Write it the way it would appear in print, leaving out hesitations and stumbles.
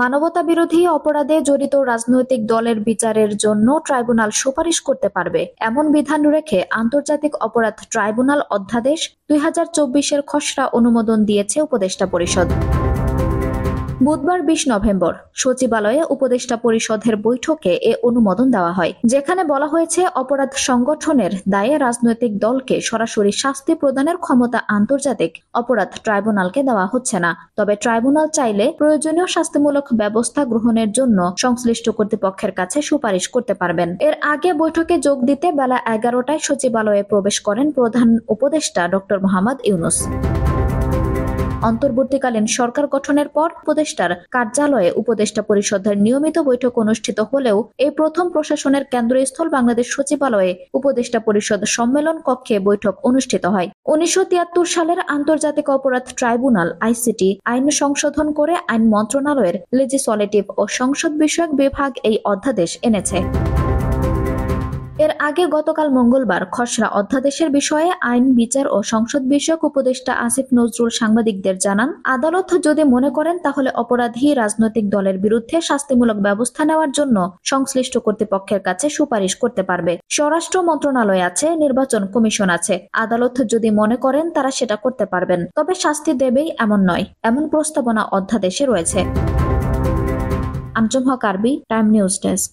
মানবতা বিরোধী অপরাধে জড়িত রাজনৈতিক দলের বিচারের জন্য ট্রাইব্যুনাল সুপারিশ করতে পারবে এমন বিধান রেখে আন্তর্জাতিক অপরাধ ট্রাইব্যুনাল অধ্যাদেশ 2024-এর খসড়া অনুমোদন দিয়েছে উপদেষ্টা পরিষদ। বুধবার 20 নভেম্বর সচিবালয়ে উপদেষ্টা পরিষদের বৈঠকে এ অনুমোদন দেওয়া হয়, যেখানে বলা হয়েছে অপরাধ সংগঠনের দায়ে রাজনৈতিক দলকে সরাসরি শাস্তি প্রদানের ক্ষমতা আন্তর্জাতিক অপরাধ ট্রাইব্যুনালকে দেওয়া হচ্ছে না। তবে ট্রাইব্যুনাল চাইলে প্রয়োজনীয় শাস্তিমূলক ব্যবস্থা গ্রহণের জন্য সংশ্লিষ্ট কর্তৃপক্ষের কাছে সুপারিশ করতে পারবেন। এর আগে বৈঠকে যোগ দিতে বেলা 11টায় সচিবালয়ে প্রবেশ করেন প্রধান উপদেষ্টা ডক্টর মোহাম্মদ ইউনূস। অন্তর্বর্তীকালীন সরকার গঠনের পর উপদেষ্টার কার্যালয়ে উপদেষ্টা পরিষদের নিয়মিত বৈঠক অনুষ্ঠিত হলেও এই প্রথম প্রশাসনের কেন্দ্রস্থল বাংলাদেশ সচিবালয়ে উপদেষ্টা পরিষদ সম্মেলন কক্ষে বৈঠক অনুষ্ঠিত হয়। 1973 সালের আন্তর্জাতিক অপরাধ ট্রাইব্যুনাল আইসিটি আইন সংশোধন করে আইন মন্ত্রণালয়ের লেজিসলেটিভ ও সংসদ বিষয়ক বিভাগ এই অধ্যাদেশ এনেছে। এর আগে গতকাল মঙ্গলবার খসড়া অধ্যাদেশের বিষয়ে আইন, বিচার ও সংসদ বিষয়ক উপদেষ্টা আসিফ নজরুল সাংবাদিকদের জানান, আদালত যদি মনে করেন তাহলে অপরাধী রাজনৈতিক দলের বিরুদ্ধে শাস্তিমূলক ব্যবস্থা নেওয়ার জন্য সংশ্লিষ্ট কর্তৃপক্ষের কাছে সুপারিশ করতে পারবে। স্বরাষ্ট্র মন্ত্রণালয় আছে, নির্বাচন কমিশন আছে। আদালত যদি মনে করেন তারা সেটা করতে পারবেন, তবে শাস্তি দেবেই এমন নয়, এমন প্রস্তাবনা অধ্যাদেশে রয়েছে। আঞ্জুম হক আরবি, টাইম নিউজ ডেস্ক।